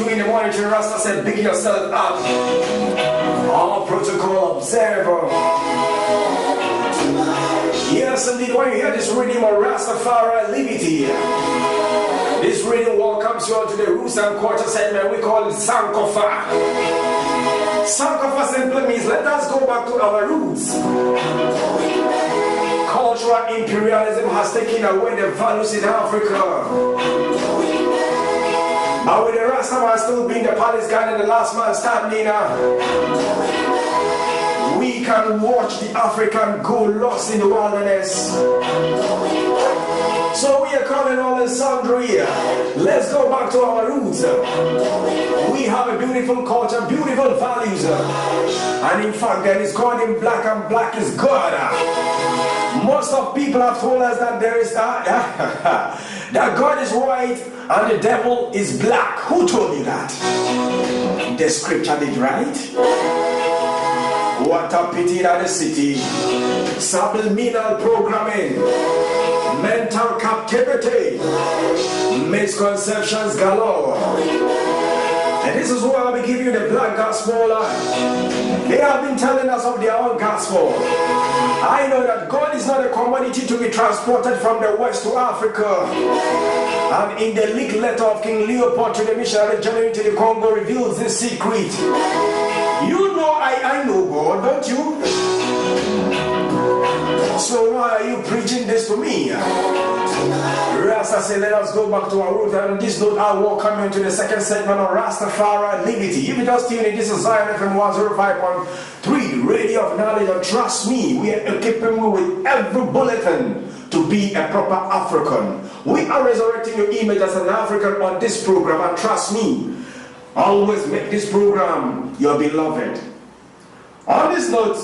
2 in the morning to Rasta said, pick yourself up. All protocol observer. Yes, indeed, when you hear this reading of Rastafari I Livity, this reading welcomes you onto the roots and culture segment. We call it Sankofa. Sankofa simply means let us go back to our roots. Cultural imperialism has taken away the values in Africa. But with the Rastaman still being the palace guard and the last man standing, we can watch the African go lost in the wilderness. So we are calling all in sundry. Let's go back to our roots. We have a beautiful culture, beautiful values. And in fact, there is God in black and black is God. Most of people have told us that there is that God is white and the devil is black. Who told you that? The scripture did, right? What a pity that the city. Subliminal programming, mental captivity, misconceptions galore. And this is why we give you the black gospel. They have been telling us of their own gospel. I know that God is not a commodity to be transported from the west to Africa. And in the leaked letter of King Leopold to the missionary journey to the Congo reveals this secret. You know I know God, don't you? So why are you preaching this to me? Rasta said, let us go back to our roots. And on this note, I welcome you to the second segment of Rastafari I Livity. If you just tune in, this is Zion FM 105.3, Radio of Knowledge. And trust me, we are equipping you with every bulletin to be a proper African. We are resurrecting your image as an African on this program. And trust me, always make this program your beloved. On this note,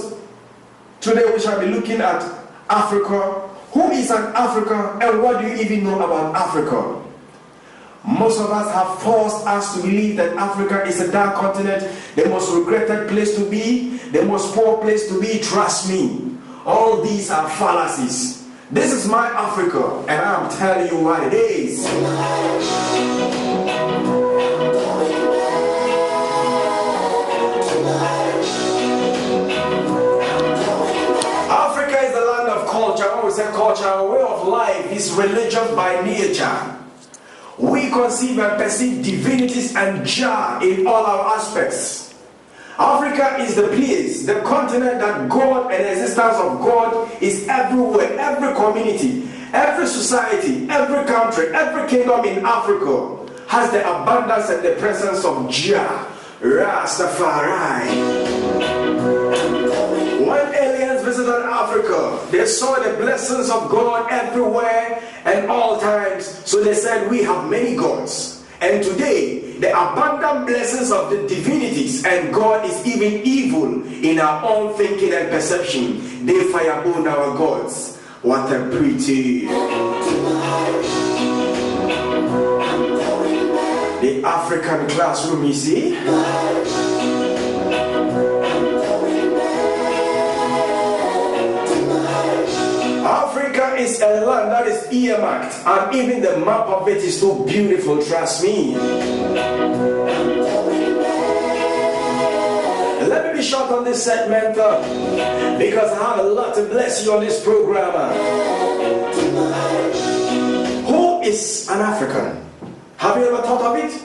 today we shall be looking at Africa. Who is an African and what do you even know about Africa? Most of us have forced us to believe that Africa is a dark continent, the most regretted place to be, the most poor place to be. Trust me, all these are fallacies. This is my Africa and I'm telling you what it is. Africa is the land of culture. When we say culture, our way of life is religion by nature. We conceive and perceive divinities and Jah in all our aspects. Africa is the place, the continent that God and the existence of God is everywhere, every community, every society, every country, every kingdom in Africa has the abundance and the presence of Jah, Rastafari. When aliens visited Africa, they saw the blessings of God everywhere and all times. So they said, we have many gods. And today, the abundant blessings of the divinities and God is even evil in our own thinking and perception. They firebone our gods. What a pretty. The African classroom, you see? Africa is a land that is earmarked, and even the map of it is so beautiful, trust me. Let me be short on this segment because I have a lot to bless you on this program. Who is an African? Have you ever thought of it?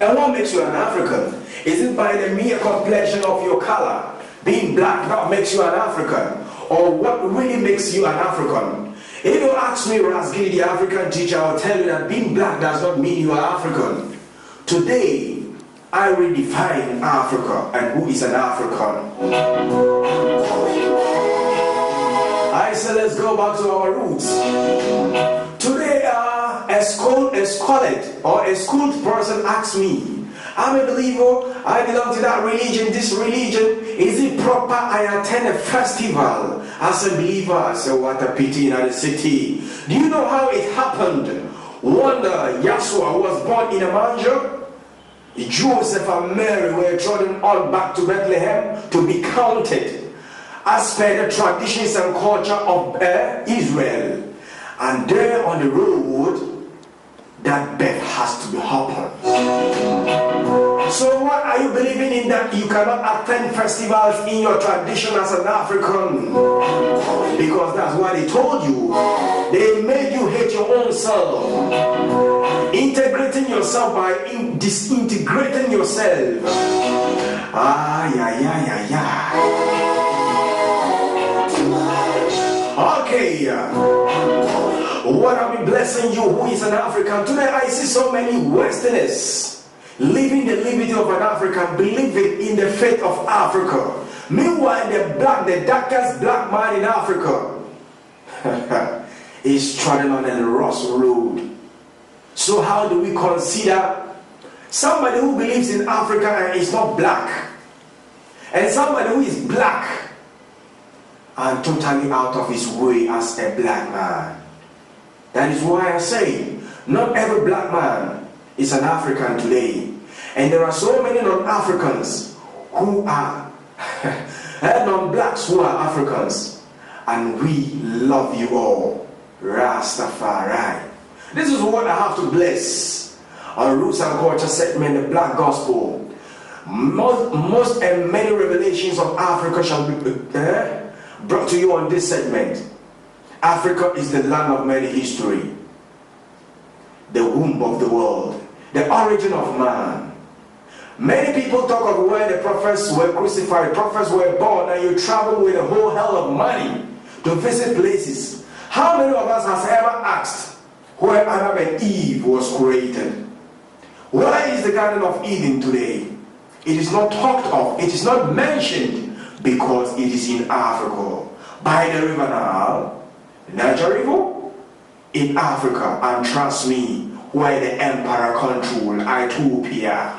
And what makes you an African? Is it by the mere complexion of your color? Being black, that makes you an African? Or what really makes you an African? If you ask me, Ras Gilly, the African teacher, I'll tell you that being black does not mean you are African. Today, I redefine Africa and who is an African. I say let's go back to our roots. Today, a schooled or a schooled person asks me, I'm a believer, I belong to that religion, this religion. Is it proper I attend a festival as a believer? I say, what a pity in the city. Do you know how it happened? One Yeshua was born in a manger. Joseph and Mary were trodden all back to Bethlehem to be counted as per the traditions and culture of Israel. And there on the road, that birth has to be happened. you cannot attend festivals in your tradition as an African, because that's what they told you. They made you hate your own self, integrating yourself by disintegrating yourself. Okay, what I've been blessing you who is an African. Today I see so many Westerners living the liberty of an African, believing in the faith of Africa. Meanwhile, the darkest black man in Africa is treading on a Ross road. So how do we consider somebody who believes in Africa and is not black, and somebody who is black and totally out of his way as a black man? That is why I say not every black man is an African today, and there are so many non-Africans who are non-blacks who are Africans, and we love you all. Rastafari. This is what I have to bless on Roots and Culture segment, the Black Gospel. Most and many revelations of Africa shall be brought to you on this segment. Africa is the land of many history, the womb of the world, the origin of man. Many people talk of where the prophets were crucified, prophets were born, and you travel with a whole hell of money to visit places. How many of us has ever asked where Adam and Eve was created? Where is the Garden of Eden today? It is not talked of, it is not mentioned, because it is in Africa, by the river Nile, Niger River, in Africa. And trust me, where the emperor control Ethiopia.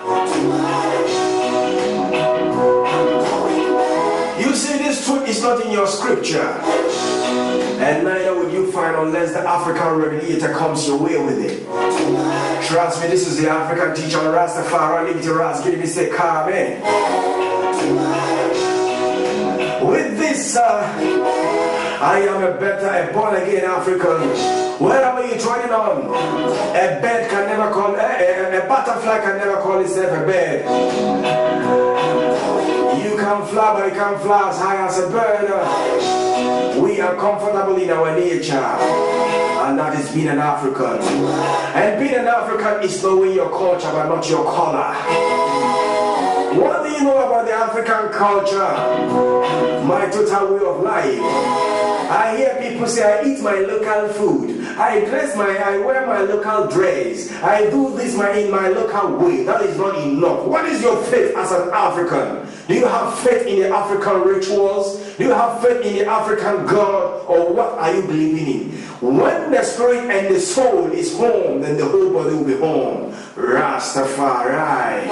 You see, this truth is not in your scripture, and neither will you find unless the African revelator comes your way with it. Trust me, this is the African teacher, Rastafari I Livity, Ras Gilly, say, come in. With this, I am a born-again African. Wherever you're joining on, a bird can never call, a butterfly can never call itself a bird. You can fly, but you can't fly as high as a bird. We are comfortable in our nature, and that is being an African. And being an African is knowing your culture, but not your color. What do you know about the African culture? My total way of life. I hear people say, I eat my local food, I wear my local dress, I do this in my local way. That is not enough. What is your faith as an African? Do you have faith in the African rituals? Do you have faith in the African God? Or what are you believing in? When the spirit and the soul is home, then the whole body will be home. Rastafari.